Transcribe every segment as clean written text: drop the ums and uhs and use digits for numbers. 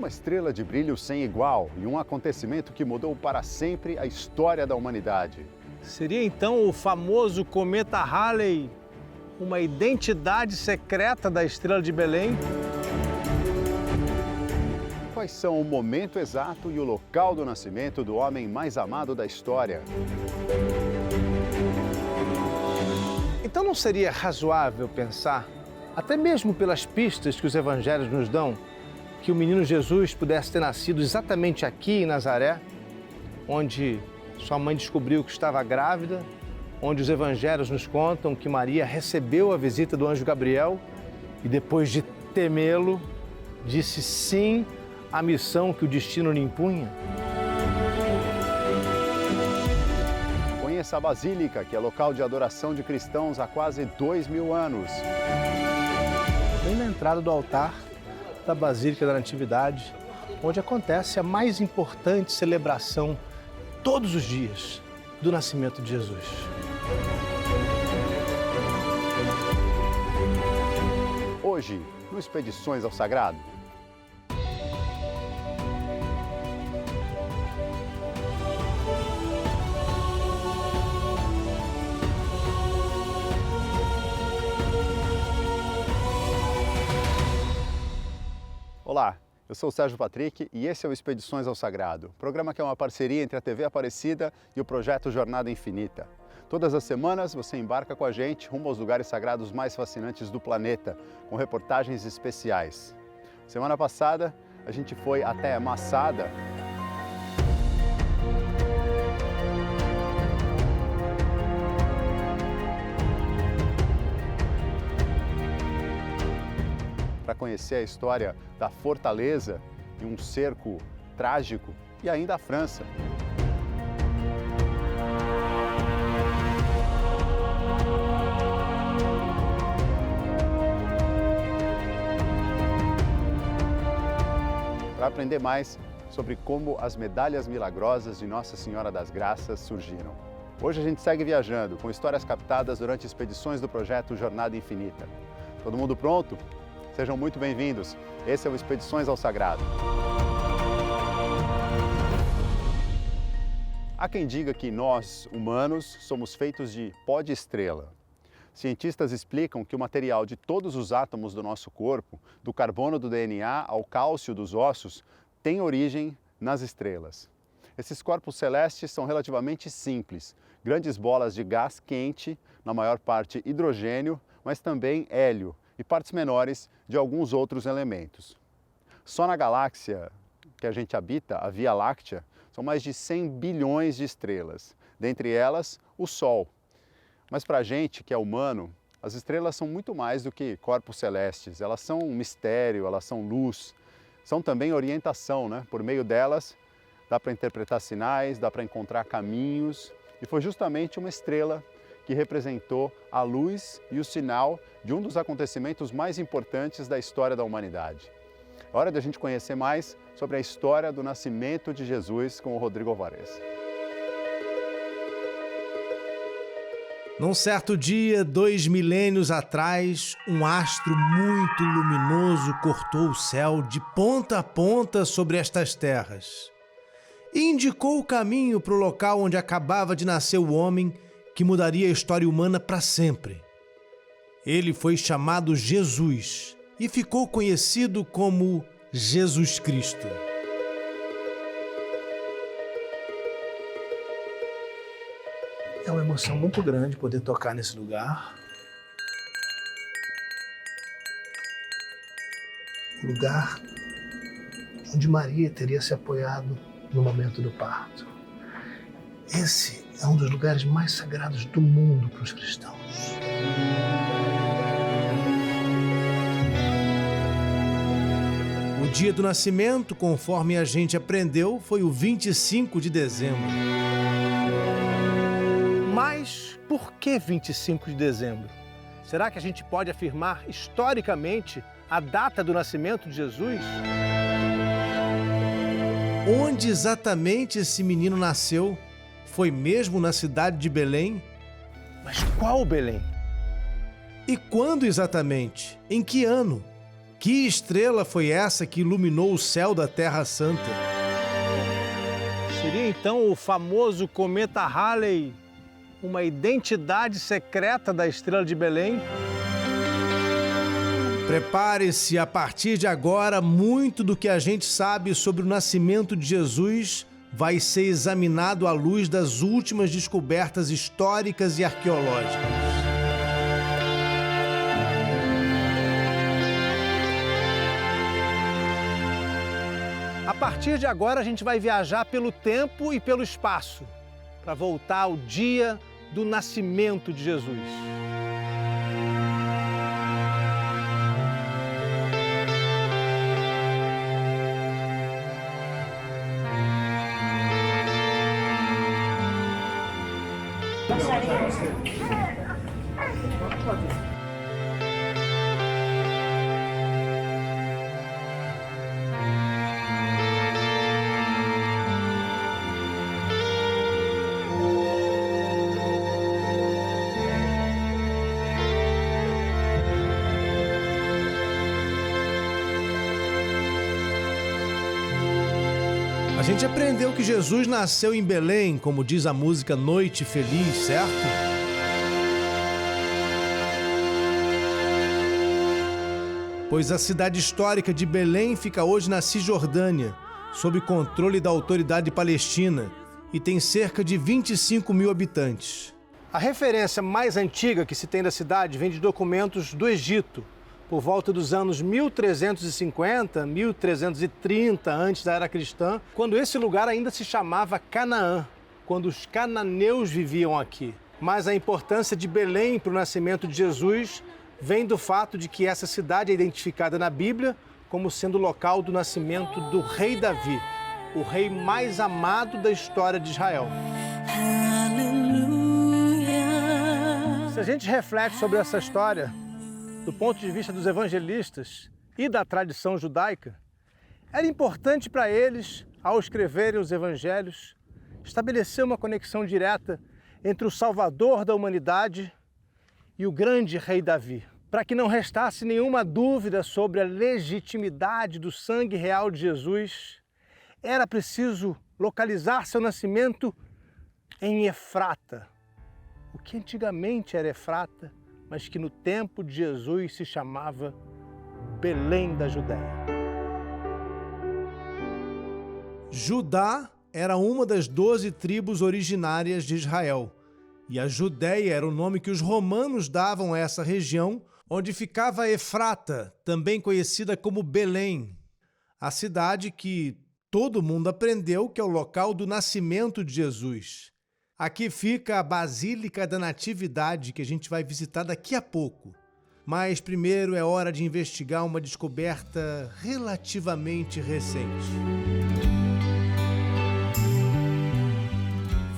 uma estrela de brilho sem igual e um acontecimento que mudou para sempre a história da humanidade. Seria então o famoso cometa Halley uma identidade secreta da estrela de Belém? Quais são o momento exato e o local do nascimento do homem mais amado da história? Então não seria razoável pensar, até mesmo pelas pistas que os evangelhos nos dão, que o menino Jesus pudesse ter nascido exatamente aqui em Nazaré, onde sua mãe descobriu que estava grávida, onde os evangelhos nos contam que Maria recebeu a visita do anjo Gabriel e depois de temê-lo, disse sim à missão que o destino lhe impunha? Conheça a Basílica, que é local de adoração de cristãos há quase 2000 anos. Bem na entrada do altar da Basílica da Natividade, onde acontece a mais importante celebração todos os dias do nascimento de Jesus. Hoje, no Expedições ao Sagrado. Olá, eu sou o Sérgio Patrick e esse é o Expedições ao Sagrado, programa que é uma parceria entre a TV Aparecida e o projeto Jornada Infinita. Todas as semanas você embarca com a gente rumo aos lugares sagrados mais fascinantes do planeta, com reportagens especiais. Semana passada a gente foi até Masada, para conhecer a história da fortaleza e um cerco trágico, e ainda a França. Para aprender mais sobre como as medalhas milagrosas de Nossa Senhora das Graças surgiram. Hoje a gente segue viajando com histórias captadas durante expedições do projeto Jornada Infinita. Todo mundo pronto? Sejam muito bem-vindos. Esse é o Expedições ao Sagrado. Há quem diga que nós, humanos, somos feitos de pó de estrela. Cientistas explicam que o material de todos os átomos do nosso corpo, do carbono do DNA ao cálcio dos ossos, tem origem nas estrelas. Esses corpos celestes são relativamente simples, grandes bolas de gás quente, na maior parte hidrogênio, mas também hélio, e partes menores de alguns outros elementos. Só na galáxia que a gente habita, a Via Láctea, são mais de 100 bilhões de estrelas, dentre elas o Sol. Mas para a gente, que é humano, as estrelas são muito mais do que corpos celestes. Elas são um mistério, elas são luz, são também orientação, né? Por meio delas dá para interpretar sinais, dá para encontrar caminhos, e foi justamente uma estrela que representou a luz e o sinal de um dos acontecimentos mais importantes da história da humanidade. É hora de a gente conhecer mais sobre a história do nascimento de Jesus com o Rodrigo Alvarez. Num certo dia, 2 milênios atrás, um astro muito luminoso cortou o céu de ponta a ponta sobre estas terras e indicou o caminho para o local onde acabava de nascer o homem que mudaria a história humana para sempre. Ele foi chamado Jesus e ficou conhecido como Jesus Cristo. É uma emoção muito grande poder tocar nesse lugar. O lugar onde Maria teria se apoiado no momento do parto. Esse é um dos lugares mais sagrados do mundo para os cristãos. O dia do nascimento, conforme a gente aprendeu, foi o 25 de dezembro. Mas por que 25 de dezembro? Será que a gente pode afirmar historicamente a data do nascimento de Jesus? Onde exatamente esse menino nasceu? Foi mesmo na cidade de Belém? Mas qual Belém? E quando exatamente? Em que ano? Que estrela foi essa que iluminou o céu da Terra Santa? Seria então o famoso cometa Halley uma identidade secreta da estrela de Belém? Prepare-se, a partir de agora, muito do que a gente sabe sobre o nascimento de Jesus vai ser examinado à luz das últimas descobertas históricas e arqueológicas. A partir de agora, a gente vai viajar pelo tempo e pelo espaço para voltar ao dia do nascimento de Jesus. A gente aprendeu que Jesus nasceu em Belém, como diz a música Noite Feliz, certo? Pois a cidade histórica de Belém fica hoje na Cisjordânia, sob controle da autoridade palestina, e tem cerca de 25 mil habitantes. A referência mais antiga que se tem da cidade vem de documentos do Egito, por volta dos anos 1350, 1330, antes da era cristã, quando esse lugar ainda se chamava Canaã, quando os cananeus viviam aqui. Mas a importância de Belém para o nascimento de Jesus vem do fato de que essa cidade é identificada na Bíblia como sendo o local do nascimento do rei Davi, o rei mais amado da história de Israel. Se a gente reflete sobre essa história, do ponto de vista dos evangelistas e da tradição judaica, era importante para eles, ao escreverem os evangelhos, estabelecer uma conexão direta entre o Salvador da humanidade e o grande rei Davi, para que não restasse nenhuma dúvida sobre a legitimidade do sangue real de Jesus. Era preciso localizar seu nascimento em Efrata, o que antigamente era Efrata, mas que no tempo de Jesus se chamava Belém da Judéia. Judá era uma das 12 tribos originárias de Israel, e a Judéia era o nome que os romanos davam a essa região, onde ficava Efrata, também conhecida como Belém, a cidade que todo mundo aprendeu que é o local do nascimento de Jesus. Aqui fica a Basílica da Natividade, que a gente vai visitar daqui a pouco. Mas primeiro é hora de investigar uma descoberta relativamente recente.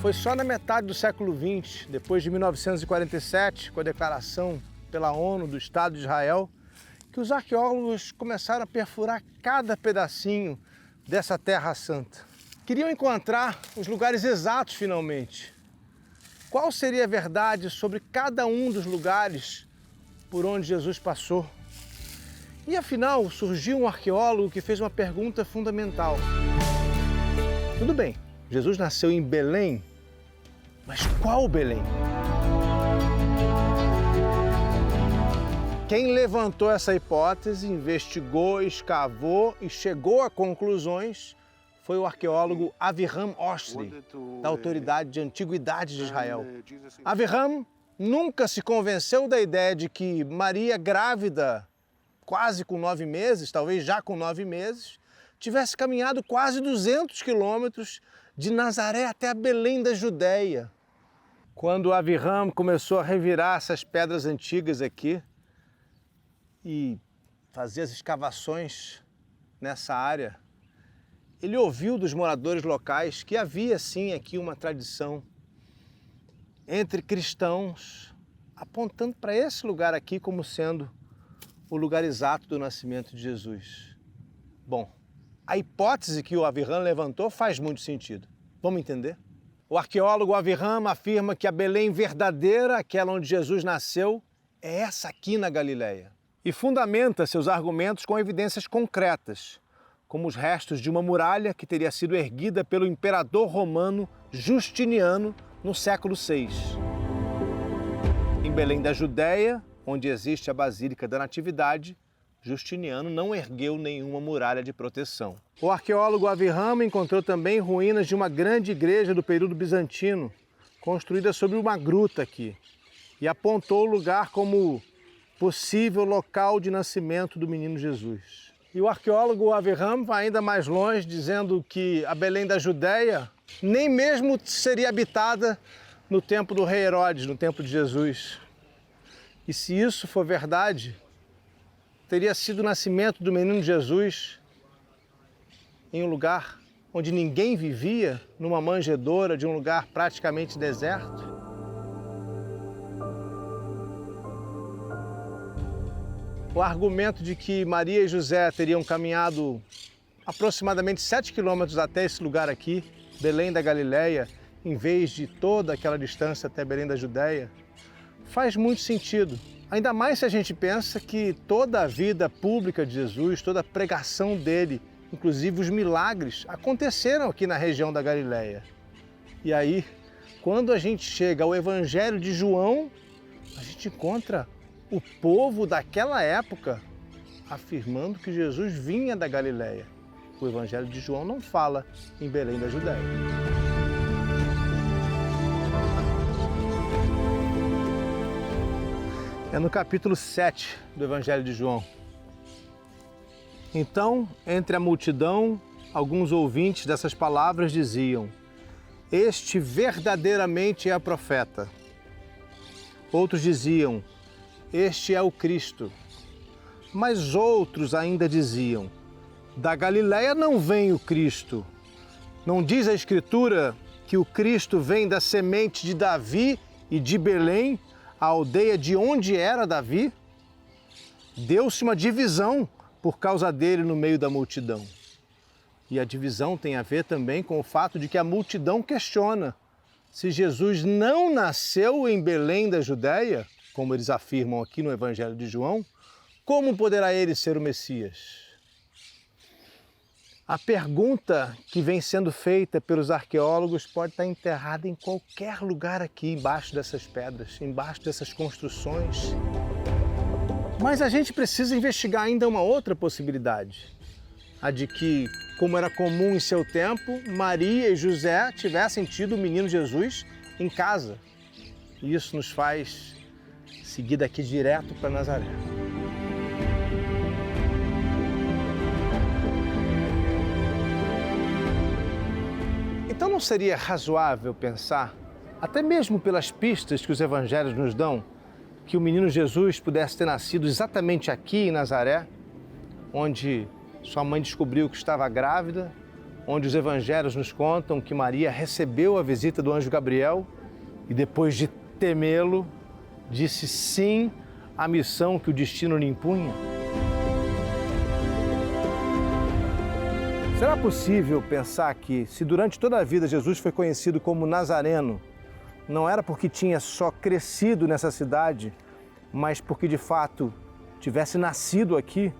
Foi só na metade do século XX, depois de 1947, com a declaração pela ONU do Estado de Israel, que os arqueólogos começaram a perfurar cada pedacinho dessa Terra Santa. Queriam encontrar os lugares exatos finalmente. Qual seria a verdade sobre cada um dos lugares por onde Jesus passou? E afinal, surgiu um arqueólogo que fez uma pergunta fundamental. Tudo bem, Jesus nasceu em Belém, mas qual Belém? Quem levantou essa hipótese, investigou, escavou e chegou a conclusões foi o arqueólogo Avraham Ostri, da Autoridade de Antiguidades de Israel. Avraham nunca se convenceu da ideia de que Maria, grávida, quase com 9 meses, talvez já com 9 meses, tivesse caminhado quase 200 quilômetros de Nazaré até a Belém da Judéia. Quando Avraham começou a revirar essas pedras antigas aqui e fazer as escavações nessa área, ele ouviu dos moradores locais que havia sim aqui uma tradição entre cristãos, apontando para esse lugar aqui como sendo o lugar exato do nascimento de Jesus. Bom, a hipótese que o Avraham levantou faz muito sentido. Vamos entender? O arqueólogo Avraham afirma que a Belém verdadeira, aquela onde Jesus nasceu, é essa aqui na Galileia. e fundamenta seus argumentos com evidências concretas, como os restos de uma muralha que teria sido erguida pelo imperador romano Justiniano no século VI. Em Belém da Judéia, onde existe a Basílica da Natividade, Justiniano não ergueu nenhuma muralha de proteção. O arqueólogo Aviramo encontrou também ruínas de uma grande igreja do período bizantino, construída sobre uma gruta aqui, e apontou o lugar como possível local de nascimento do menino Jesus. E o arqueólogo Aviramo vai ainda mais longe, dizendo que a Belém da Judéia nem mesmo seria habitada no tempo do rei Herodes, no tempo de Jesus. E se isso for verdade, teria sido o nascimento do menino Jesus em um lugar onde ninguém vivia, numa manjedoura de um lugar praticamente deserto. O argumento de que Maria e José teriam caminhado aproximadamente 7 quilômetros até esse lugar aqui, Belém da Galileia, em vez de toda aquela distância até Belém da Judéia, faz muito sentido. Ainda mais se a gente pensa que toda a vida pública de Jesus, toda a pregação dele, inclusive os milagres, aconteceram aqui na região da Galileia. E aí, quando a gente chega ao Evangelho de João, a gente encontra o povo daquela época afirmando que Jesus vinha da Galileia. O Evangelho de João não fala em Belém da Judéia. É no capítulo 7 do Evangelho de João. Então, entre a multidão, alguns ouvintes dessas palavras diziam: "Este verdadeiramente é profeta." Outros diziam: "Este é o Cristo." Mas outros ainda diziam: "Da Galileia não vem o Cristo. Não diz a Escritura que o Cristo vem da semente de Davi e de Belém, a aldeia de onde era Davi?" Deu-se uma divisão por causa dele no meio da multidão. E a divisão tem a ver também com o fato de que a multidão questiona se Jesus não nasceu em Belém da Judéia, como eles afirmam aqui no Evangelho de João, como poderá ele ser o Messias? A pergunta que vem sendo feita pelos arqueólogos pode estar enterrada em qualquer lugar aqui, embaixo dessas pedras, embaixo dessas construções. Mas a gente precisa investigar ainda uma outra possibilidade. A de que, como era comum em seu tempo, Maria e José tivessem tido o menino Jesus em casa. E isso nos faz seguir daqui direto para Nazaré. Então não seria razoável pensar, até mesmo pelas pistas que os evangelhos nos dão, que o menino Jesus pudesse ter nascido exatamente aqui em Nazaré, onde sua mãe descobriu que estava grávida, onde os evangelhos nos contam que Maria recebeu a visita do anjo Gabriel e depois de temê-lo, disse sim à missão que o destino lhe impunha? Será possível pensar que, se durante toda a vida Jesus foi conhecido como Nazareno, não era porque tinha só crescido nessa cidade, mas porque de fato tivesse nascido aqui?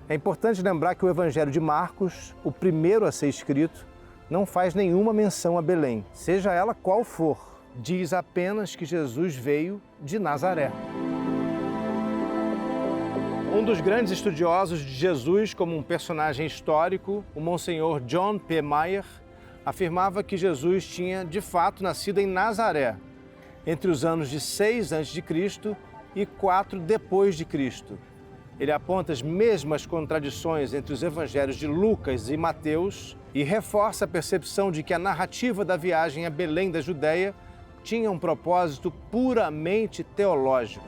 É importante lembrar que o Evangelho de Marcos, o primeiro a ser escrito, não faz nenhuma menção a Belém, seja ela qual for. Diz apenas que Jesus veio de Nazaré. Um dos grandes estudiosos de Jesus como um personagem histórico, o Monsenhor John P. Mayer, afirmava que Jesus tinha, de fato, nascido em Nazaré, entre os anos de 6 a.C. e 4 depois de Cristo. Ele aponta as mesmas contradições entre os evangelhos de Lucas e Mateus e reforça a percepção de que a narrativa da viagem a Belém da Judéia tinha um propósito puramente teológico.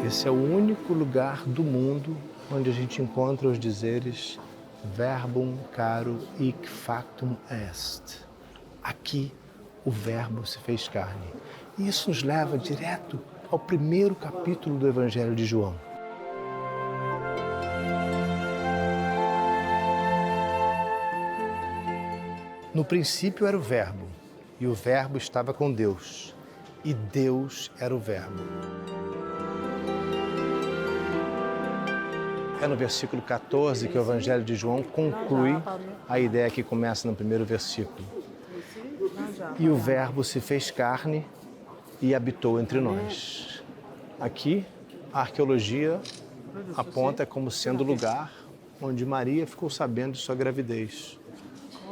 Esse é o único lugar do mundo onde a gente encontra os dizeres verbum caro hic factum est. Aqui o verbo se fez carne. E isso nos leva direto ao primeiro capítulo do Evangelho de João. No princípio era o verbo, E o Verbo estava com Deus, e Deus era o Verbo. É no versículo 14 que o Evangelho de João conclui a ideia que começa no primeiro versículo. E o Verbo se fez carne e habitou entre nós. Aqui, a arqueologia aponta como sendo o lugar onde Maria ficou sabendo de sua gravidez,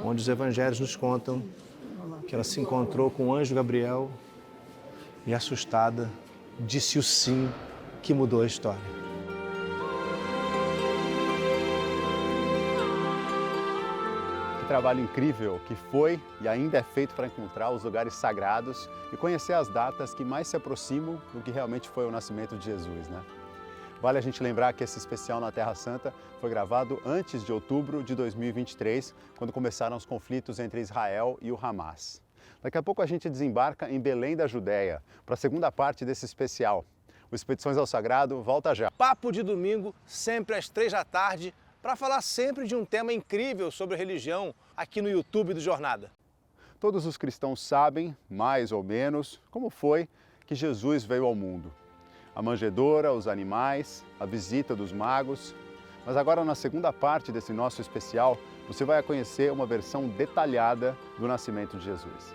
onde os evangelhos nos contam que ela se encontrou com o anjo Gabriel e, assustada, disse o sim que mudou a história. Que trabalho incrível que foi e ainda é feito para encontrar os lugares sagrados e conhecer as datas que mais se aproximam do que realmente foi o nascimento de Jesus, né? Vale a gente lembrar que esse especial na Terra Santa foi gravado antes de outubro de 2023, quando começaram os conflitos entre Israel e o Hamas. Daqui a pouco a gente desembarca em Belém da Judéia, para a segunda parte desse especial. O Expedições ao Sagrado volta já. Papo de domingo, sempre às 15h, para falar sempre de um tema incrível sobre religião aqui no YouTube do Jornada. Todos os cristãos sabem, mais ou menos, como foi que Jesus veio ao mundo. A manjedoura, os animais, a visita dos magos. Mas agora, na segunda parte desse nosso especial, você vai conhecer uma versão detalhada do nascimento de Jesus.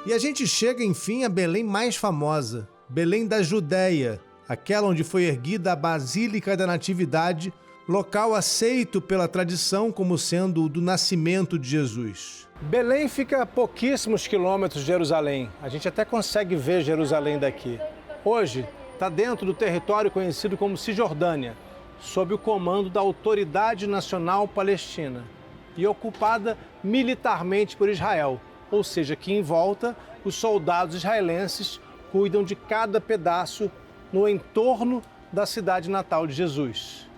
E a gente chega, enfim, a Belém mais famosa, Belém da Judéia, aquela onde foi erguida a Basílica da Natividade, local aceito pela tradição como sendo o do nascimento de Jesus. Belém fica a pouquíssimos quilômetros de Jerusalém. A gente até consegue ver Jerusalém daqui. Hoje, está dentro do território conhecido como Cisjordânia, sob o comando da Autoridade Nacional Palestina e ocupada militarmente por Israel, ou seja, que em volta os soldados israelenses cuidam de cada pedaço no entorno da cidade natal de Jesus.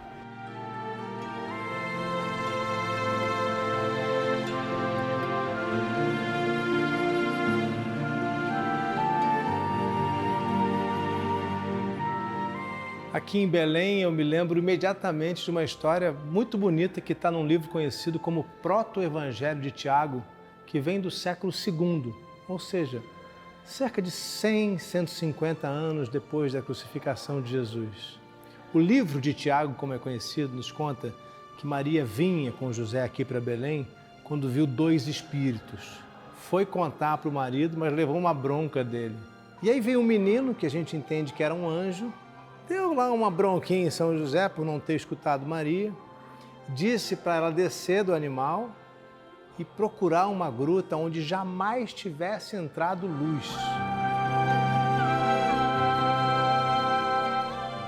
Aqui em Belém, eu me lembro imediatamente de uma história muito bonita que está num livro conhecido como Proto-Evangelho de Tiago, que vem do século II, ou seja, cerca de 100, 150 anos depois da crucificação de Jesus. O livro de Tiago, como é conhecido, nos conta que Maria vinha com José aqui para Belém quando viu dois espíritos. Foi contar para o marido, mas levou uma bronca dele. E aí veio um menino, que a gente entende que era um anjo, deu lá uma bronquinha em São José por não ter escutado Maria, disse para ela descer do animal e procurar uma gruta onde jamais tivesse entrado luz.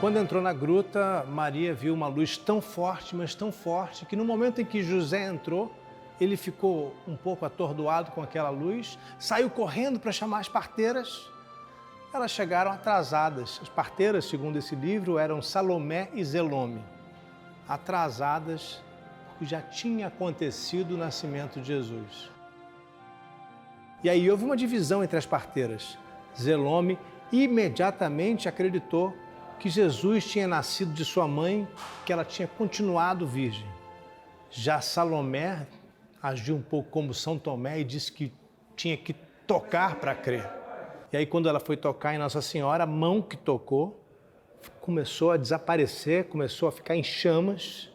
Quando entrou na gruta, Maria viu uma luz tão forte, mas tão forte, que no momento em que José entrou, ele ficou um pouco atordoado com aquela luz, saiu correndo para chamar as parteiras. Elas chegaram atrasadas. As parteiras, segundo esse livro, eram Salomé e Zelome. Atrasadas, porque já tinha acontecido o nascimento de Jesus. E aí houve uma divisão entre as parteiras. Zelome imediatamente acreditou que Jesus tinha nascido de sua mãe, que ela tinha continuado virgem. Já Salomé agiu um pouco como São Tomé e disse que tinha que tocar para crer. E aí, quando ela foi tocar em Nossa Senhora, a mão que tocou começou a desaparecer, começou a ficar em chamas.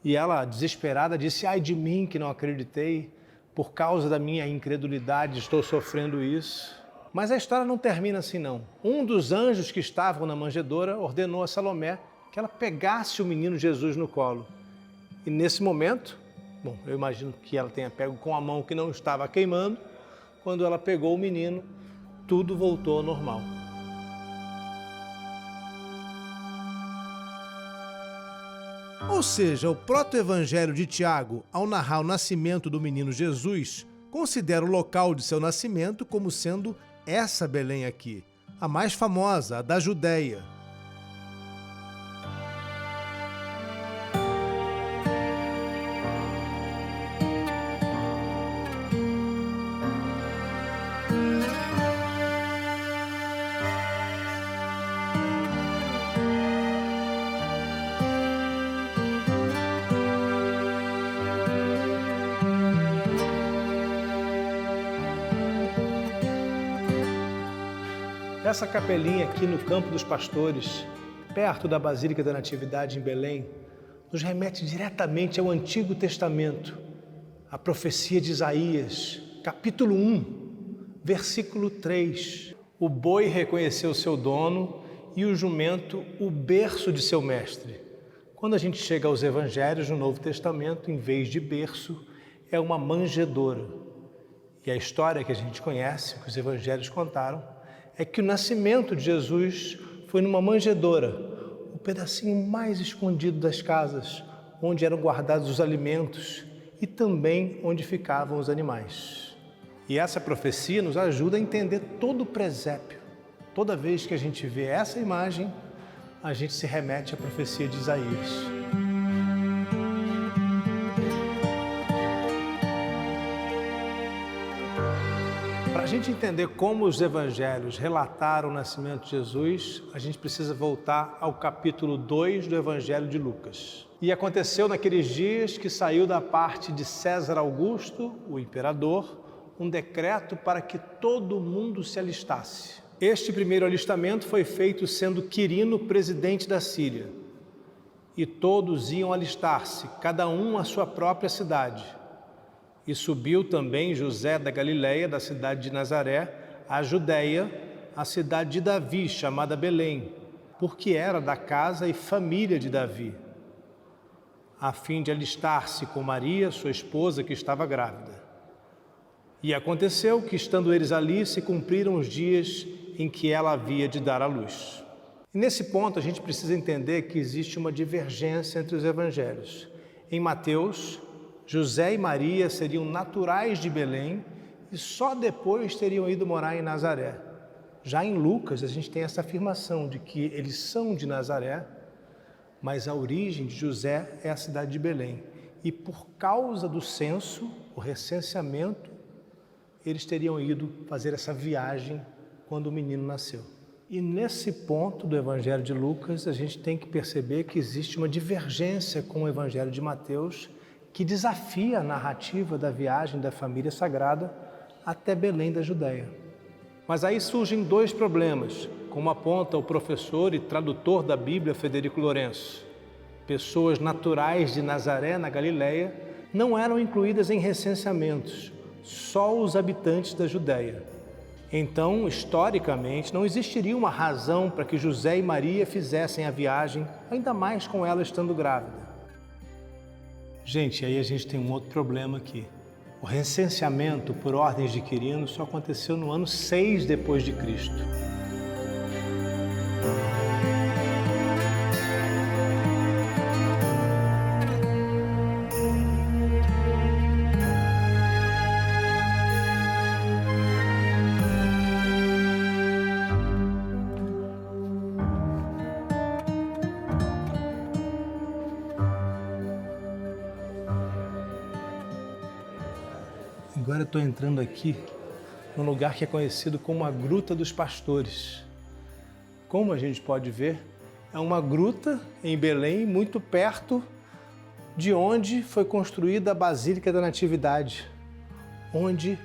E ela, desesperada, disse: ai de mim que não acreditei, por causa da minha incredulidade estou sofrendo isso. Mas a história não termina assim, não. Um dos anjos que estavam na manjedoura ordenou a Salomé que ela pegasse o menino Jesus no colo. E nesse momento, bom, eu imagino que ela tenha pego com a mão que não estava queimando, quando ela pegou o menino, tudo voltou ao normal. Ou seja, o proto-evangelho de Tiago, ao narrar o nascimento do menino Jesus, considera o local de seu nascimento como sendo essa Belém aqui, a mais famosa, a da Judéia. Essa capelinha aqui no Campo dos Pastores, perto da Basílica da Natividade em Belém, nos remete diretamente ao Antigo Testamento, a profecia de Isaías, capítulo 1, versículo 3. O boi reconheceu seu dono e o jumento o berço de seu mestre. Quando a gente chega aos evangelhos no Novo Testamento, em vez de berço, é uma manjedoura. E a história que a gente conhece, que os evangelhos contaram, é que o nascimento de Jesus foi numa manjedoura, o pedacinho mais escondido das casas, onde eram guardados os alimentos e também onde ficavam os animais. E essa profecia nos ajuda a entender todo o presépio. Toda vez que a gente vê essa imagem, a gente se remete à profecia de Isaías. Para a gente entender como os evangelhos relataram o nascimento de Jesus, a gente precisa voltar ao capítulo 2 do Evangelho de Lucas. E aconteceu naqueles dias que saiu da parte de César Augusto, o imperador, um decreto para que todo mundo se alistasse. Este primeiro alistamento foi feito sendo Quirino presidente da Síria. E todos iam alistar-se, cada um à sua própria cidade. E subiu também José da Galileia, da cidade de Nazaré, à Judeia, a cidade de Davi, chamada Belém, porque era da casa e família de Davi, a fim de alistar-se com Maria, sua esposa, que estava grávida. E aconteceu que, estando eles ali, se cumpriram os dias em que ela havia de dar à luz. E nesse ponto a gente precisa entender que existe uma divergência entre os evangelhos. Em Mateus, José e Maria seriam naturais de Belém e só depois teriam ido morar em Nazaré. Já em Lucas, a gente tem essa afirmação de que eles são de Nazaré, mas a origem de José é a cidade de Belém. E por causa do censo, o recenseamento, eles teriam ido fazer essa viagem quando o menino nasceu. E nesse ponto do Evangelho de Lucas, a gente tem que perceber que existe uma divergência com o Evangelho de Mateus, que desafia a narrativa da viagem da família sagrada até Belém da Judéia. Mas aí surgem dois problemas, como aponta o professor e tradutor da Bíblia, Federico Lourenço. Pessoas naturais de Nazaré, na Galileia, não eram incluídas em recenseamentos, só os habitantes da Judéia. Então, historicamente, não existiria uma razão para que José e Maria fizessem a viagem, ainda mais com ela estando grávida. Gente, aí a gente tem um outro problema aqui. O recenseamento por ordens de Quirino só aconteceu no ano 6 depois de Cristo. Agora eu estou entrando aqui num lugar que é conhecido como a Gruta dos Pastores. Como a gente pode ver, é uma gruta em Belém, muito perto de onde foi construída a Basílica da Natividade, onde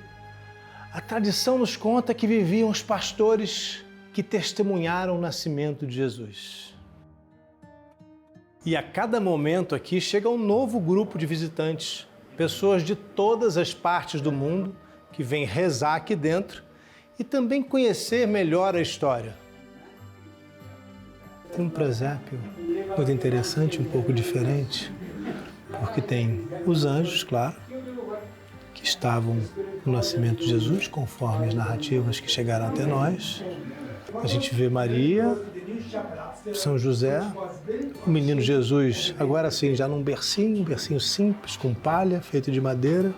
a tradição nos conta que viviam os pastores que testemunharam o nascimento de Jesus. E a cada momento aqui chega um novo grupo de visitantes, pessoas de todas as partes do mundo que vêm rezar aqui dentro e também conhecer melhor a história. Tem um presépio muito interessante, um pouco diferente, porque tem os anjos, claro, que estavam no nascimento de Jesus, conforme as narrativas que chegaram até nós. A gente vê Maria, São José, o menino Jesus, agora sim, já num bercinho simples, com palha, feito de madeira,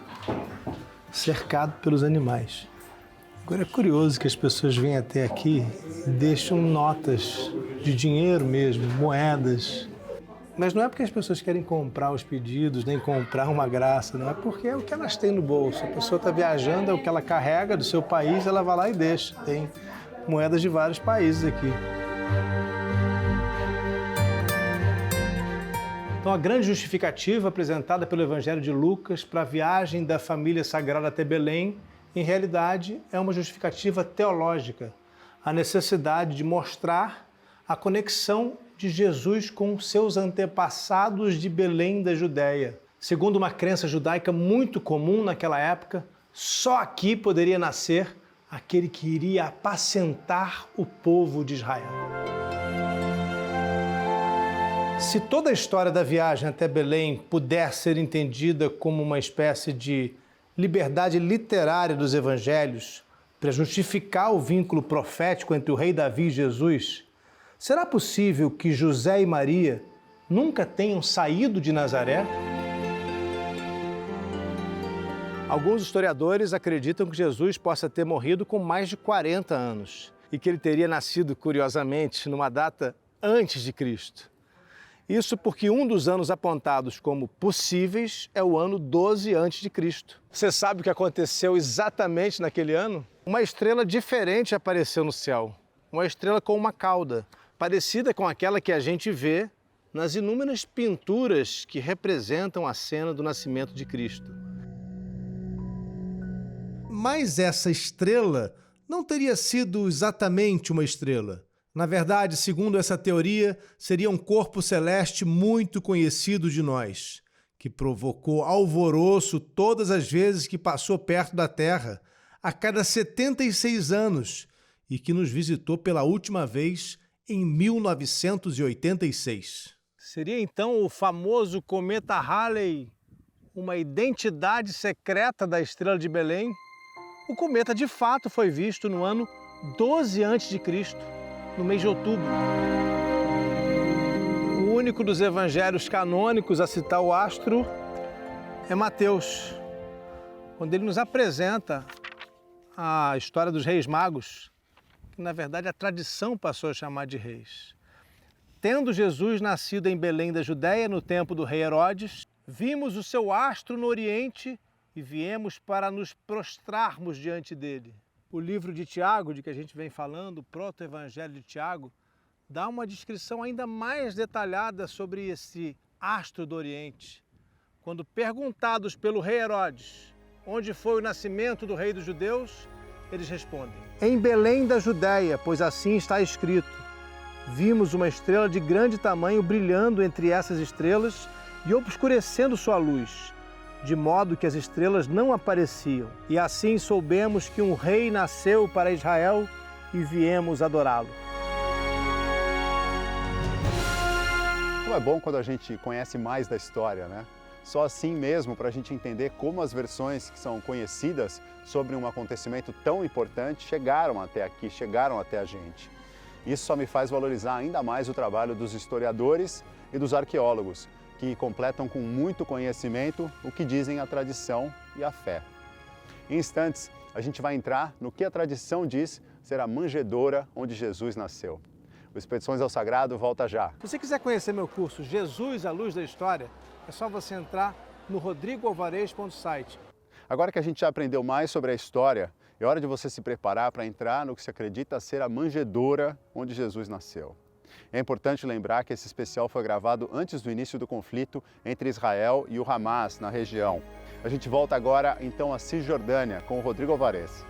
cercado pelos animais. Agora é curioso que as pessoas vêm até aqui e deixam notas de dinheiro mesmo, moedas. Mas não é porque as pessoas querem comprar os pedidos, nem comprar uma graça, não. É porque é o que elas têm no bolso. A pessoa está viajando, é o que ela carrega do seu país, ela vai lá e deixa. Tem moedas de vários países aqui. Então, a grande justificativa apresentada pelo Evangelho de Lucas para a viagem da família sagrada até Belém, em realidade, é uma justificativa teológica. a necessidade de mostrar a conexão de Jesus com seus antepassados de Belém da Judéia. Segundo uma crença judaica muito comum naquela época, só aqui poderia nascer aquele que iria apacentar o povo de Israel. Se toda a história da viagem até Belém puder ser entendida como uma espécie de liberdade literária dos evangelhos para justificar o vínculo profético entre o rei Davi e Jesus, será possível que José e Maria nunca tenham saído de Nazaré? Alguns historiadores acreditam que Jesus possa ter morrido com mais de 40 anos e que ele teria nascido, curiosamente, numa data antes de Cristo. Isso porque um dos anos apontados como possíveis é o ano 12 a.C. Você sabe o que aconteceu exatamente naquele ano? Uma estrela diferente apareceu no céu. Uma estrela com uma cauda, parecida com aquela que a gente vê nas inúmeras pinturas que representam a cena do nascimento de Cristo. Mas essa estrela não teria sido exatamente uma estrela. Na verdade, segundo essa teoria, seria um corpo celeste muito conhecido de nós, que provocou alvoroço todas as vezes que passou perto da Terra, a cada 76 anos, e que nos visitou pela última vez em 1986. Seria então o famoso cometa Halley uma identidade secreta da estrela de Belém? O cometa de fato foi visto no ano 12 a.C., no mês de outubro. O único dos evangelhos canônicos a citar o astro é Mateus, quando ele nos apresenta a história dos reis magos, que na verdade a tradição passou a chamar de reis. Tendo Jesus nascido em Belém da Judéia, no tempo do rei Herodes, vimos o seu astro no Oriente e viemos para nos prostrarmos diante dele. O livro de Tiago, de que a gente vem falando, o proto-evangelho de Tiago, dá uma descrição ainda mais detalhada sobre esse astro do Oriente. Quando perguntados pelo rei Herodes onde foi o nascimento do rei dos judeus, eles respondem: em Belém da Judéia, pois assim está escrito. Vimos uma estrela de grande tamanho brilhando entre essas estrelas e obscurecendo sua luz, de modo que as estrelas não apareciam. E assim soubemos que um rei nasceu para Israel e viemos adorá-lo. Como é bom quando a gente conhece mais da história, né? Só assim mesmo para a gente entender como as versões que são conhecidas sobre um acontecimento tão importante chegaram até aqui, chegaram até a gente. Isso só me faz valorizar ainda mais o trabalho dos historiadores e dos arqueólogos, que completam com muito conhecimento o que dizem a tradição e a fé. Em instantes, a gente vai entrar no que a tradição diz ser a manjedoura onde Jesus nasceu. O Expedições ao Sagrado volta já. Se você quiser conhecer meu curso Jesus, a Luz da História, é só você entrar no rodrigoalvarez.site. Agora que a gente já aprendeu mais sobre a história, é hora de você se preparar para entrar no que se acredita ser a manjedoura onde Jesus nasceu. É importante lembrar que esse especial foi gravado antes do início do conflito entre Israel e o Hamas na região. A gente volta agora então à Cisjordânia com o Rodrigo Alvarez.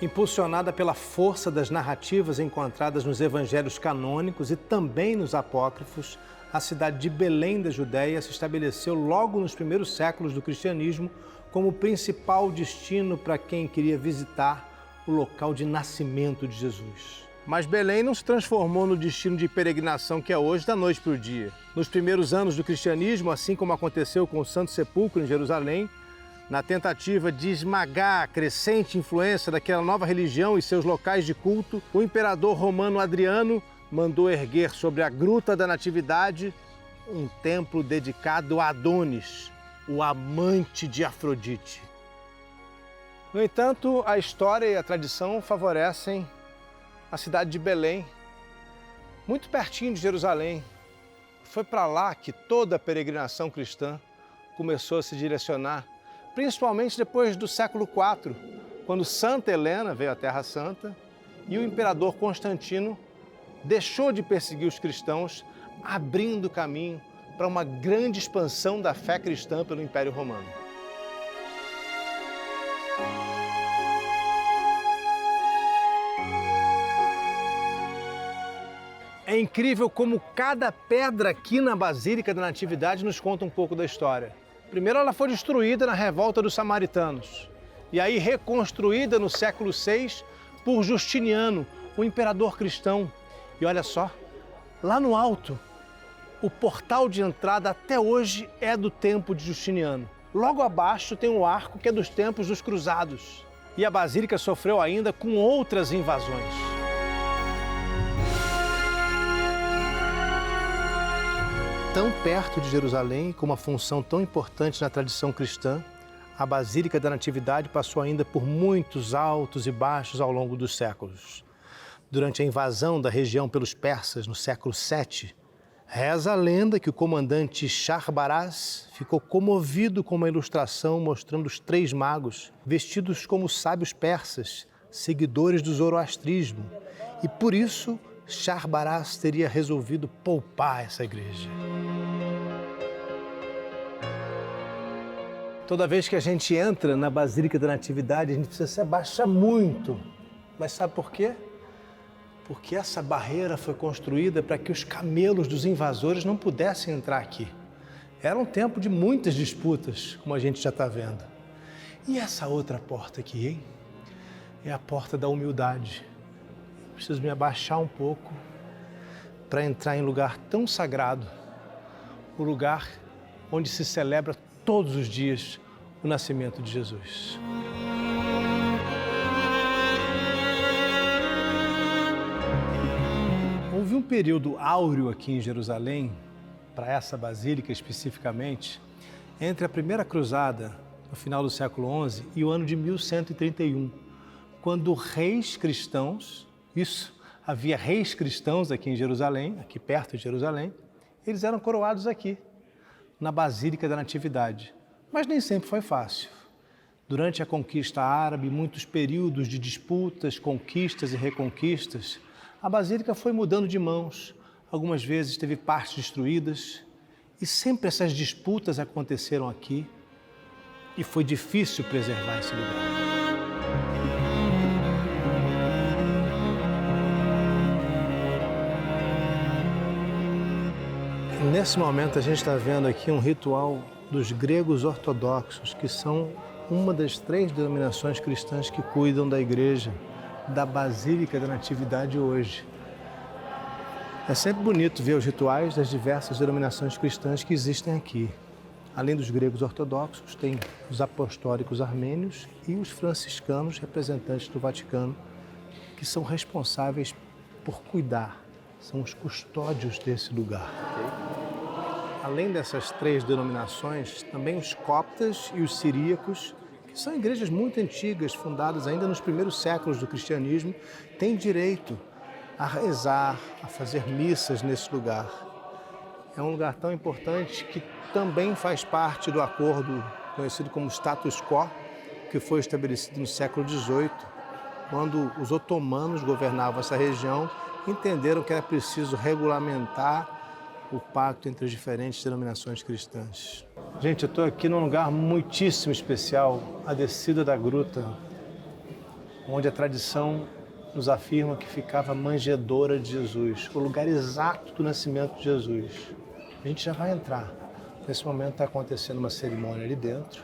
Impulsionada pela força das narrativas encontradas nos evangelhos canônicos e também nos apócrifos, a cidade de Belém da Judéia se estabeleceu logo nos primeiros séculos do cristianismo como principal destino para quem queria visitar o local de nascimento de Jesus. Mas Belém não se transformou no destino de peregrinação que é hoje da noite para o dia. Nos primeiros anos do cristianismo, assim como aconteceu com o Santo Sepulcro em Jerusalém, na tentativa de esmagar a crescente influência daquela nova religião e seus locais de culto, o imperador romano Adriano mandou erguer sobre a Gruta da Natividade um templo dedicado a Adonis, o amante de Afrodite. No entanto, a história e a tradição favorecem a cidade de Belém, muito pertinho de Jerusalém. Foi para lá que toda a peregrinação cristã começou a se direcionar, principalmente depois do século IV, quando Santa Helena veio à Terra Santa e o imperador Constantino deixou de perseguir os cristãos, abrindo caminho para uma grande expansão da fé cristã pelo Império Romano. É incrível como cada pedra aqui na Basílica da Natividade nos conta um pouco da história. Primeiro, ela foi destruída na revolta dos samaritanos e aí reconstruída no século VI por Justiniano, o imperador cristão. E olha só, lá no alto, o portal de entrada até hoje é do tempo de Justiniano. Logo abaixo tem um arco que é dos tempos dos cruzados. E a Basílica sofreu ainda com outras invasões. Tão perto de Jerusalém, com uma função tão importante na tradição cristã, a Basílica da Natividade passou ainda por muitos altos e baixos ao longo dos séculos. Durante a invasão da região pelos persas no século VII, reza a lenda que o comandante Shahbaraz ficou comovido com uma ilustração mostrando os 3 magos vestidos como sábios persas, seguidores do zoroastrismo, e por isso Shahbaraz teria resolvido poupar essa igreja. Toda vez que a gente entra na Basílica da Natividade, a gente precisa se abaixar muito. Mas sabe por quê? Porque essa barreira foi construída para que os camelos dos invasores não pudessem entrar aqui. Era um tempo de muitas disputas, como a gente já está vendo. E essa outra porta aqui, hein? É a porta da humildade. Preciso me abaixar um pouco para entrar em lugar tão sagrado, o lugar onde se celebra todos os dias o nascimento de Jesus. Houve um período áureo aqui em Jerusalém, para essa basílica especificamente, entre a primeira cruzada, no final do século XI, e o ano de 1131, quando reis cristãos, havia reis cristãos aqui em Jerusalém, aqui perto de Jerusalém, eles eram coroados aqui, na Basílica da Natividade. Mas nem sempre foi fácil. Durante a conquista árabe, muitos períodos de disputas, conquistas e reconquistas, a Basílica foi mudando de mãos. Algumas vezes teve partes destruídas e sempre essas disputas aconteceram aqui e foi difícil preservar esse lugar. Nesse momento a gente está vendo aqui um ritual dos gregos ortodoxos, que são uma das 3 denominações cristãs que cuidam da igreja, da Basílica da Natividade hoje. É sempre bonito ver os rituais das diversas denominações cristãs que existem aqui. Além dos gregos ortodoxos, tem os apostólicos armênios e os franciscanos, representantes do Vaticano, que são responsáveis por cuidar, são os custódios desse lugar. Além dessas 3 denominações, também os coptas e os siríacos, que são igrejas muito antigas, fundadas ainda nos primeiros séculos do cristianismo, têm direito a rezar, a fazer missas nesse lugar. É um lugar tão importante que também faz parte do acordo conhecido como status quo, que foi estabelecido no século XVIII, quando os otomanos governavam essa região, entenderam que era preciso regulamentar o pacto entre as diferentes denominações cristãs. Gente, eu estou aqui num lugar muitíssimo especial, a descida da gruta, onde a tradição nos afirma que ficava a manjedoura de Jesus, o lugar exato do nascimento de Jesus. A gente já vai entrar. Nesse momento está acontecendo uma cerimônia ali dentro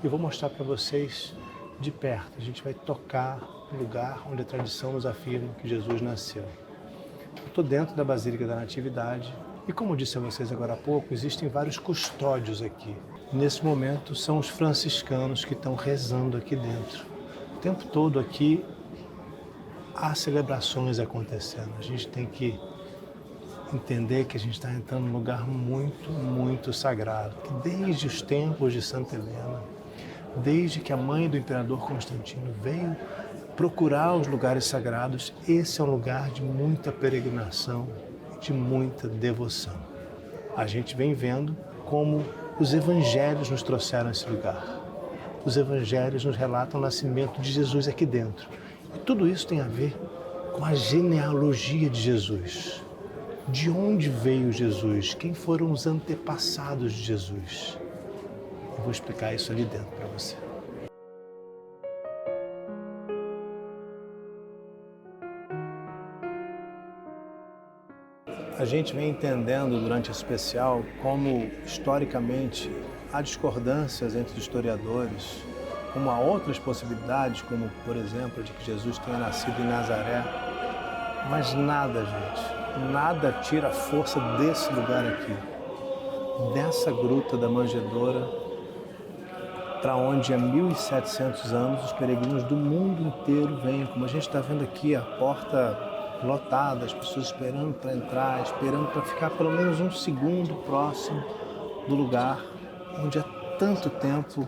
e eu vou mostrar para vocês de perto. A gente vai tocar no lugar onde a tradição nos afirma que Jesus nasceu. Eu estou dentro da Basílica da Natividade. E como eu disse a vocês agora há pouco, existem vários custódios aqui. Nesse momento são os franciscanos que estão rezando aqui dentro. O tempo todo aqui há celebrações acontecendo. A gente tem que entender que a gente está entrando num lugar muito, muito sagrado. Que desde os tempos de Santa Helena, desde que a mãe do imperador Constantino veio procurar os lugares sagrados, esse é um lugar de muita peregrinação, de muita devoção. A gente vem vendo como os evangelhos nos trouxeram a esse lugar. Os evangelhos nos relatam o nascimento de Jesus aqui dentro. E tudo isso tem a ver com a genealogia de Jesus. De onde veio Jesus? Quem foram os antepassados de Jesus? Eu vou explicar isso ali dentro para você. A gente vem entendendo durante esse especial como, historicamente, há discordâncias entre historiadores, como há outras possibilidades, como, por exemplo, de que Jesus tenha nascido em Nazaré. Mas nada, gente, nada tira a força desse lugar aqui, dessa gruta da Manjedoura, para onde há 1.700 anos os peregrinos do mundo inteiro vêm, como a gente está vendo aqui, a porta lotada, as pessoas esperando para entrar, esperando para ficar pelo menos um segundo próximo do lugar onde há tanto tempo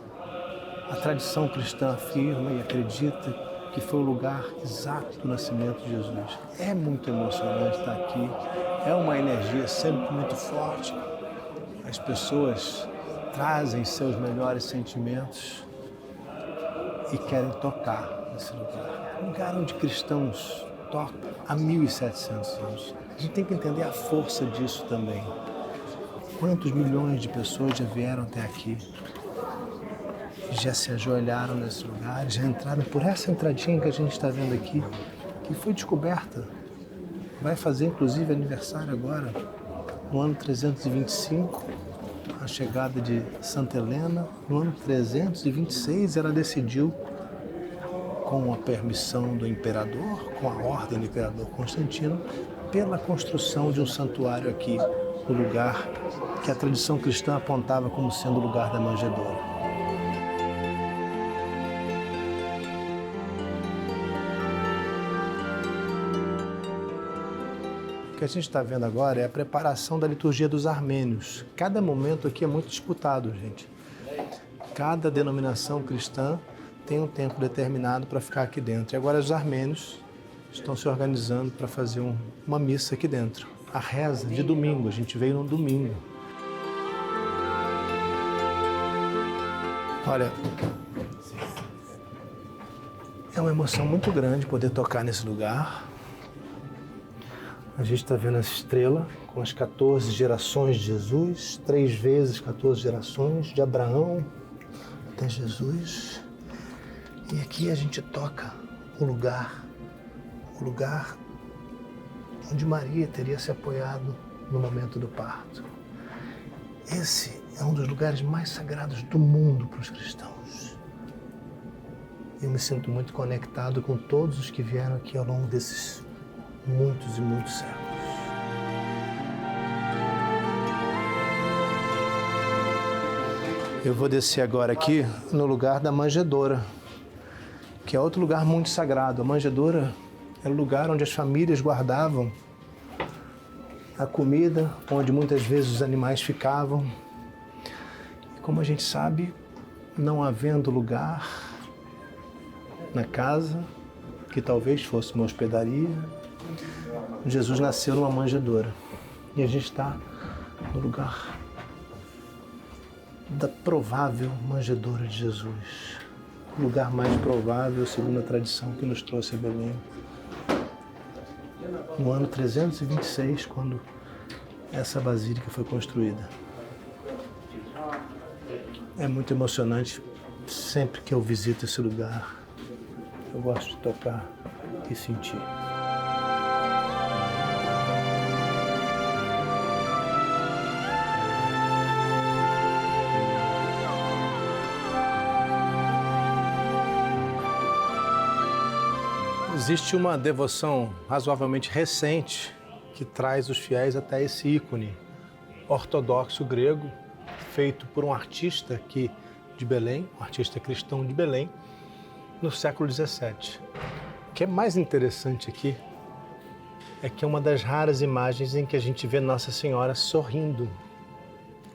a tradição cristã afirma e acredita que foi o lugar exato do nascimento de Jesus. É muito emocionante estar aqui, é uma energia sempre muito forte. As pessoas trazem seus melhores sentimentos e querem tocar nesse lugar. Um lugar onde cristãos tocam há 1.700 anos. A gente tem que entender a força disso também. Quantos milhões de pessoas já vieram até aqui, já se ajoelharam nesse lugar, já entraram por essa entradinha que a gente está vendo aqui, que foi descoberta. Vai fazer inclusive aniversário agora, no ano 325, a chegada de Santa Helena. No ano 326 ela decidiu, com a permissão do imperador, com a ordem do imperador Constantino, pela construção de um santuário aqui, no lugar que a tradição cristã apontava como sendo o lugar da Manjedoura. O que a gente está vendo agora é a preparação da liturgia dos armênios. Cada momento aqui é muito disputado, gente. Cada denominação cristã tem um tempo determinado para ficar aqui dentro. E agora os armênios estão se organizando para fazer uma missa aqui dentro. A reza de domingo, a gente veio no domingo. Olha, é uma emoção muito grande poder tocar nesse lugar. A gente está vendo essa estrela com as 14 gerações de Jesus, 3 vezes 14 gerações, de Abraão até Jesus. E aqui a gente toca o lugar onde Maria teria se apoiado no momento do parto. Esse é um dos lugares mais sagrados do mundo para os cristãos. Eu me sinto muito conectado com todos os que vieram aqui ao longo desses muitos e muitos séculos. Eu vou descer agora aqui no lugar da Manjedoura, que é outro lugar muito sagrado. A Manjedoura era o lugar onde as famílias guardavam a comida, onde muitas vezes os animais ficavam. E como a gente sabe, não havendo lugar na casa, que talvez fosse uma hospedaria, Jesus nasceu numa manjedoura. E a gente está no lugar da provável manjedoura de Jesus. O lugar mais provável, segundo a tradição que nos trouxe a Belém. No ano 326, quando essa basílica foi construída. É muito emocionante sempre que eu visito esse lugar. Eu gosto de tocar e sentir. Existe uma devoção razoavelmente recente que traz os fiéis até esse ícone ortodoxo grego, feito por um artista aqui de Belém, um artista cristão de Belém, no século XVII. O que é mais interessante aqui é que é uma das raras imagens em que a gente vê Nossa Senhora sorrindo.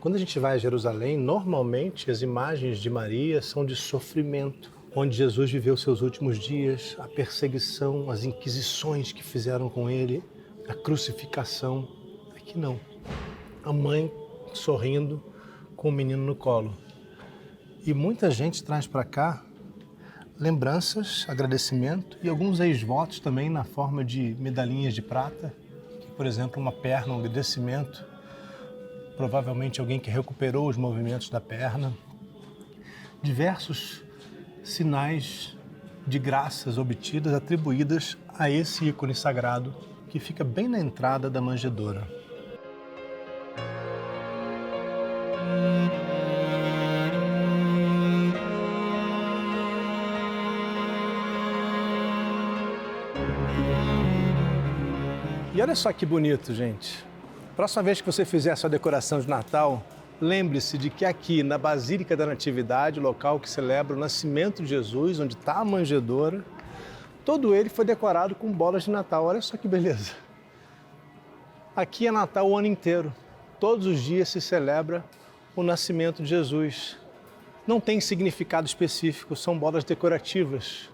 Quando a gente vai a Jerusalém, normalmente as imagens de Maria são de sofrimento, onde Jesus viveu seus últimos dias, a perseguição, as inquisições que fizeram com ele, a crucificação. Aqui não. A mãe sorrindo com o menino no colo. E muita gente traz para cá lembranças, agradecimento e alguns ex-votos também na forma de medalhinhas de prata, que, por exemplo, uma perna, um agradecimento, provavelmente alguém que recuperou os movimentos da perna. Diversos sinais de graças obtidas, atribuídas a esse ícone sagrado que fica bem na entrada da manjedoura. E olha só que bonito, gente. Próxima vez que você fizer a sua decoração de Natal, lembre-se de que aqui na Basílica da Natividade, o local que celebra o nascimento de Jesus, onde está a manjedoura, todo ele foi decorado com bolas de Natal. Olha só que beleza. Aqui é Natal o ano inteiro. Todos os dias se celebra o nascimento de Jesus. Não tem significado específico, são bolas decorativas.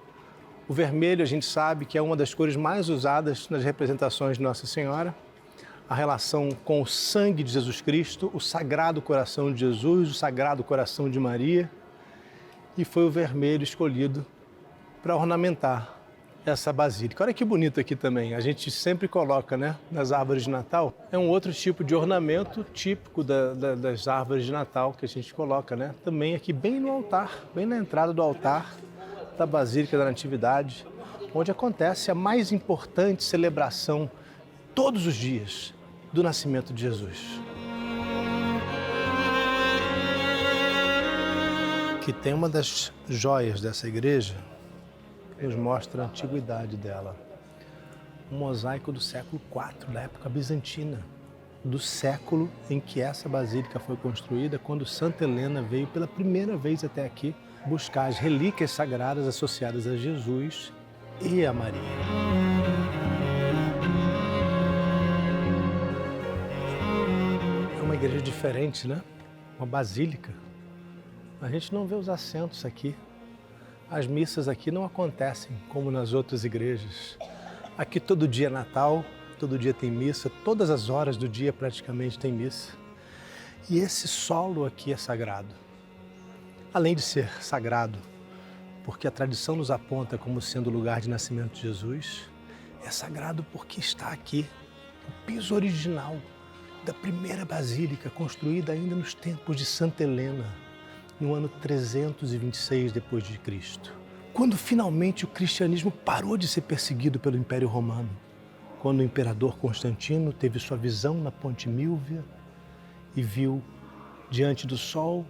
O vermelho a gente sabe que é uma das cores mais usadas nas representações de Nossa Senhora. A relação com o sangue de Jesus Cristo, o Sagrado Coração de Jesus, o Sagrado Coração de Maria. E foi o vermelho escolhido para ornamentar essa basílica. Olha que bonito aqui também. A gente sempre coloca, né, nas árvores de Natal. É um outro tipo de ornamento típico das árvores de Natal que a gente coloca, né? Também aqui bem no altar, bem na entrada do altar da Basílica da Natividade, onde acontece a mais importante celebração todos os dias do nascimento de Jesus. Que tem uma das joias dessa igreja que nos mostra a antiguidade dela. Um mosaico do século IV, da época bizantina, do século em que essa basílica foi construída, quando Santa Helena veio pela primeira vez até aqui buscar as relíquias sagradas associadas a Jesus e a Maria. É uma igreja diferente, né? Uma basílica. A gente não vê os assentos aqui. As missas aqui não acontecem como nas outras igrejas. Aqui todo dia é Natal, todo dia tem missa, todas as horas do dia praticamente tem missa. E esse solo aqui é sagrado. Além de ser sagrado, porque a tradição nos aponta como sendo o lugar de nascimento de Jesus, é sagrado porque está aqui o piso original da primeira basílica, construída ainda nos tempos de Santa Helena, no ano 326 depois de Cristo. Quando finalmente o cristianismo parou de ser perseguido pelo Império Romano, quando o imperador Constantino teve sua visão na Ponte Milvia e viu diante do sol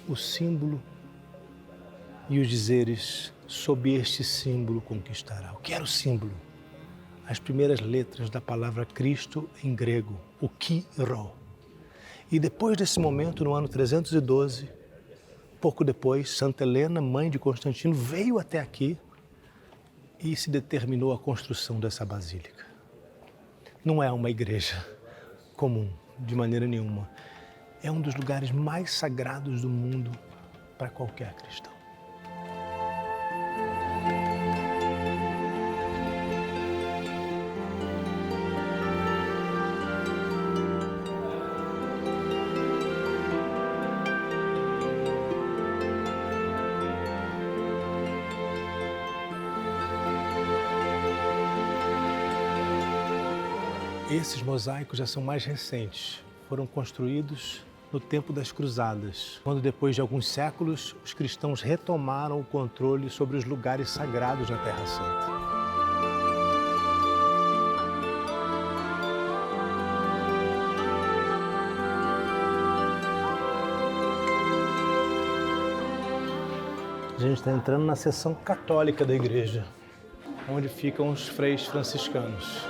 o símbolo e os dizeres: sob este símbolo conquistará. O que era o símbolo? As primeiras letras da palavra Cristo em grego, o Kyro. E depois desse momento, no ano 312, pouco depois, Santa Helena, mãe de Constantino, veio até aqui e se determinou a construção dessa basílica. Não é uma igreja comum, de maneira nenhuma. É um dos lugares mais sagrados do mundo para qualquer cristão. Esses mosaicos já são mais recentes, foram construídos no tempo das Cruzadas, quando depois de alguns séculos os cristãos retomaram o controle sobre os lugares sagrados na Terra Santa. A gente está entrando na seção católica da igreja, onde ficam os freis franciscanos.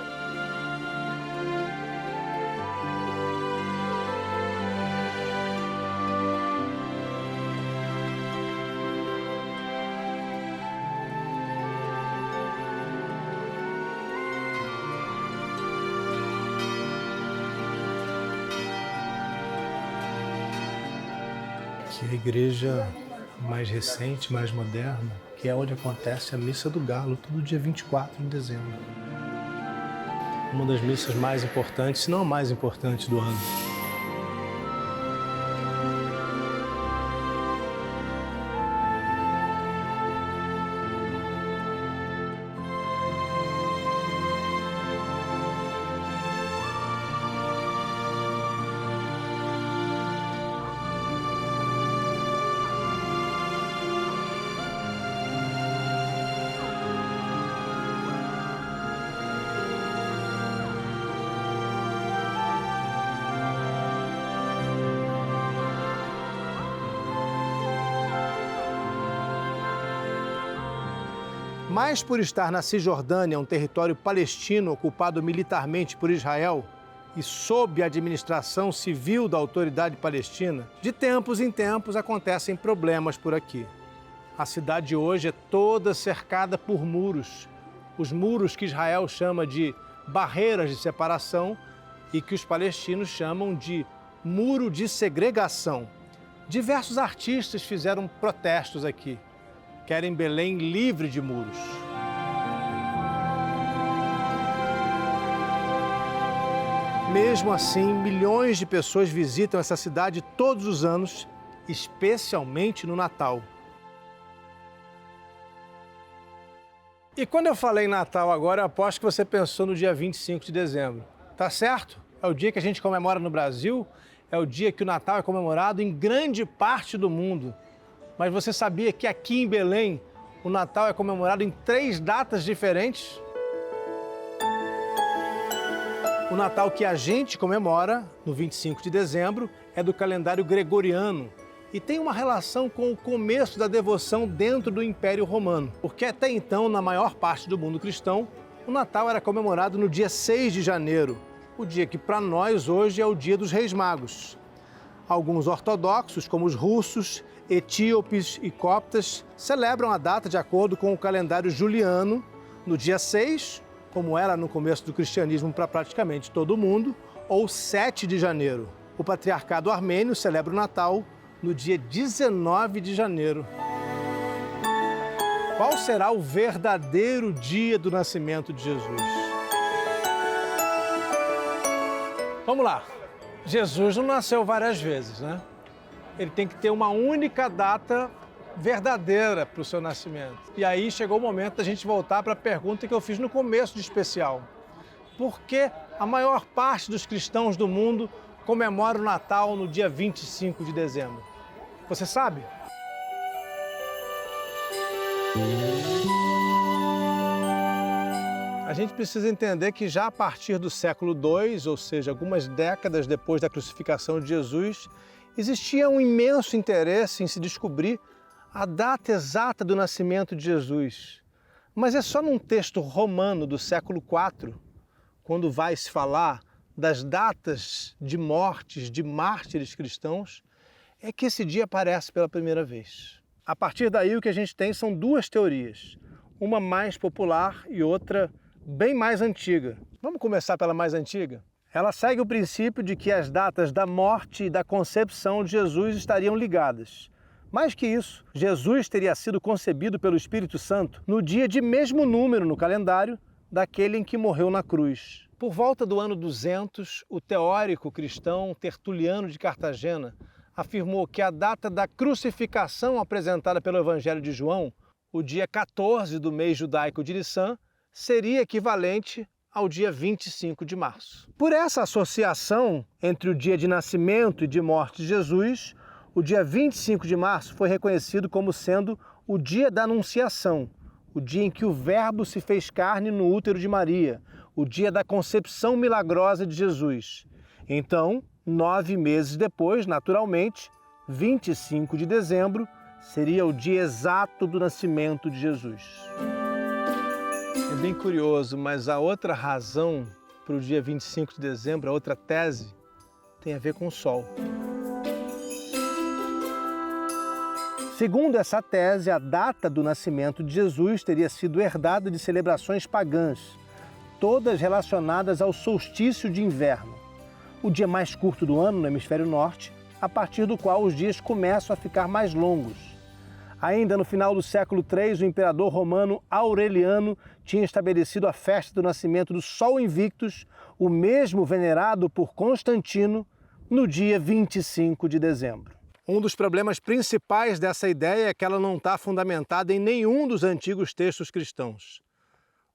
Que é a igreja mais recente, mais moderna, que é onde acontece a Missa do Galo, todo dia 24 de dezembro. Uma das missas mais importantes, se não a mais importante do ano. Mas por estar na Cisjordânia, um território palestino ocupado militarmente por Israel e sob a administração civil da autoridade palestina, de tempos em tempos acontecem problemas por aqui. A cidade hoje é toda cercada por muros. Os muros que Israel chama de barreiras de separação e que os palestinos chamam de muro de segregação. Diversos artistas fizeram protestos aqui. Querem Belém livre de muros. Mesmo assim, milhões de pessoas visitam essa cidade todos os anos, especialmente no Natal. E quando eu falei Natal agora, eu aposto que você pensou no dia 25 de dezembro. Tá certo? É o dia que a gente comemora no Brasil, é o dia que o Natal é comemorado em grande parte do mundo. Mas você sabia que aqui em Belém, o Natal é comemorado em 3 datas diferentes? O Natal que a gente comemora, no 25 de dezembro, é do calendário gregoriano e tem uma relação com o começo da devoção dentro do Império Romano, porque até então, na maior parte do mundo cristão, o Natal era comemorado no dia 6 de janeiro, o dia que para nós hoje é o dia dos Reis Magos. Alguns ortodoxos, como os russos, etíopes e coptas, celebram a data de acordo com o calendário juliano, no dia 6, como era no começo do cristianismo para praticamente todo mundo, ou 7 de janeiro. O patriarcado armênio celebra o Natal no dia 19 de janeiro. Qual será o verdadeiro dia do nascimento de Jesus? Vamos lá. Jesus não nasceu várias vezes, né? Ele tem que ter uma única data verdadeira para o seu nascimento. E aí chegou o momento da gente voltar para a pergunta que eu fiz no começo do especial. Por que a maior parte dos cristãos do mundo comemora o Natal no dia 25 de dezembro? Você sabe? A gente precisa entender que já a partir do século II, ou seja, algumas décadas depois da crucificação de Jesus, existia um imenso interesse em se descobrir a data exata do nascimento de Jesus. Mas é só num texto romano do século IV, quando vai se falar das datas de mortes de mártires cristãos, é que esse dia aparece pela primeira vez. A partir daí, o que a gente tem são 2 teorias, uma mais popular e outra bem mais antiga. Vamos começar pela mais antiga? Ela segue o princípio de que as datas da morte e da concepção de Jesus estariam ligadas. Mais que isso, Jesus teria sido concebido pelo Espírito Santo no dia de mesmo número no calendário daquele em que morreu na cruz. Por volta do ano 200, o teórico cristão Tertuliano de Cartagena afirmou que a data da crucificação apresentada pelo Evangelho de João, o dia 14 do mês judaico de Nissan, seria equivalente ao dia 25 de março. Por essa associação entre o dia de nascimento e de morte de Jesus, o dia 25 de março foi reconhecido como sendo o dia da Anunciação, o dia em que o Verbo se fez carne no útero de Maria, o dia da concepção milagrosa de Jesus. Então, 9 meses depois, naturalmente, 25 de dezembro, seria o dia exato do nascimento de Jesus. É bem curioso, mas a outra razão para o dia 25 de dezembro, a outra tese, tem a ver com o Sol. Segundo essa tese, a data do nascimento de Jesus teria sido herdada de celebrações pagãs, todas relacionadas ao solstício de inverno, o dia mais curto do ano no hemisfério norte, a partir do qual os dias começam a ficar mais longos. Ainda no final do século III, o imperador romano Aureliano tinha estabelecido a festa do nascimento do Sol Invictus, o mesmo venerado por Constantino, no dia 25 de dezembro. Um dos problemas principais dessa ideia é que ela não está fundamentada em nenhum dos antigos textos cristãos.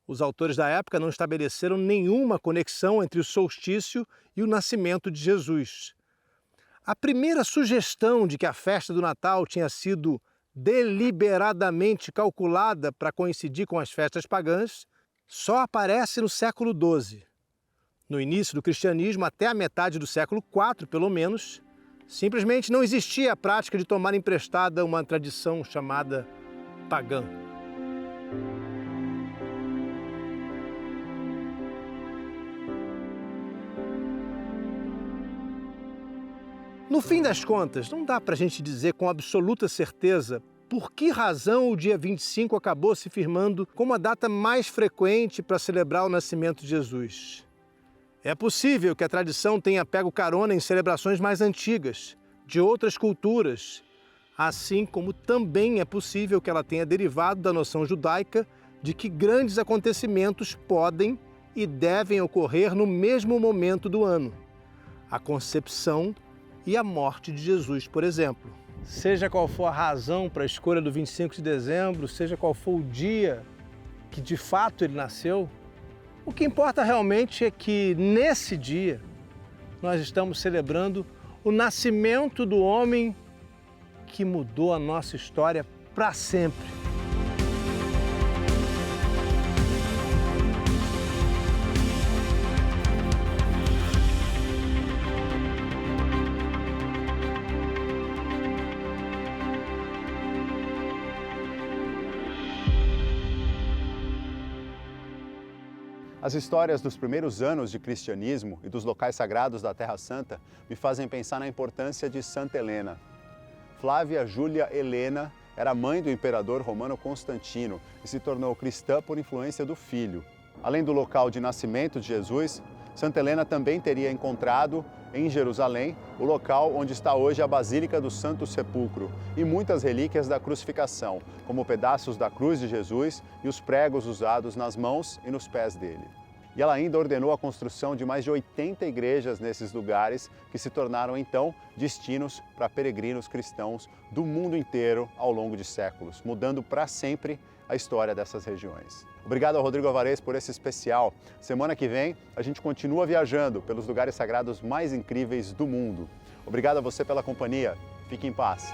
Os autores da época não estabeleceram nenhuma conexão entre o solstício e o nascimento de Jesus. A primeira sugestão de que a festa do Natal tinha sido deliberadamente calculada para coincidir com as festas pagãs só aparece no século XII. No início do cristianismo, até a metade do século IV, pelo menos, simplesmente não existia a prática de tomar emprestada uma tradição chamada pagã. No fim das contas, não dá para a gente dizer com absoluta certeza por que razão o dia 25 acabou se firmando como a data mais frequente para celebrar o nascimento de Jesus. É possível que a tradição tenha pego carona em celebrações mais antigas, de outras culturas, assim como também é possível que ela tenha derivado da noção judaica de que grandes acontecimentos podem e devem ocorrer no mesmo momento do ano. A concepção e a morte de Jesus, por exemplo. Seja qual for a razão para a escolha do 25 de dezembro, seja qual for o dia que de fato ele nasceu, o que importa realmente é que nesse dia nós estamos celebrando o nascimento do homem que mudou a nossa história para sempre. As histórias dos primeiros anos de cristianismo e dos locais sagrados da Terra Santa me fazem pensar na importância de Santa Helena. Flávia Júlia Helena era mãe do imperador romano Constantino e se tornou cristã por influência do filho. Além do local de nascimento de Jesus, Santa Helena também teria encontrado, em Jerusalém, o local onde está hoje a Basílica do Santo Sepulcro e muitas relíquias da crucificação, como pedaços da cruz de Jesus e os pregos usados nas mãos e nos pés dele. E ela ainda ordenou a construção de mais de 80 igrejas nesses lugares, que se tornaram então destinos para peregrinos cristãos do mundo inteiro ao longo de séculos, mudando para sempre a história dessas regiões. Obrigado ao Rodrigo Alvarez por esse especial. Semana que vem a gente continua viajando pelos lugares sagrados mais incríveis do mundo. Obrigado a você pela companhia. Fique em paz.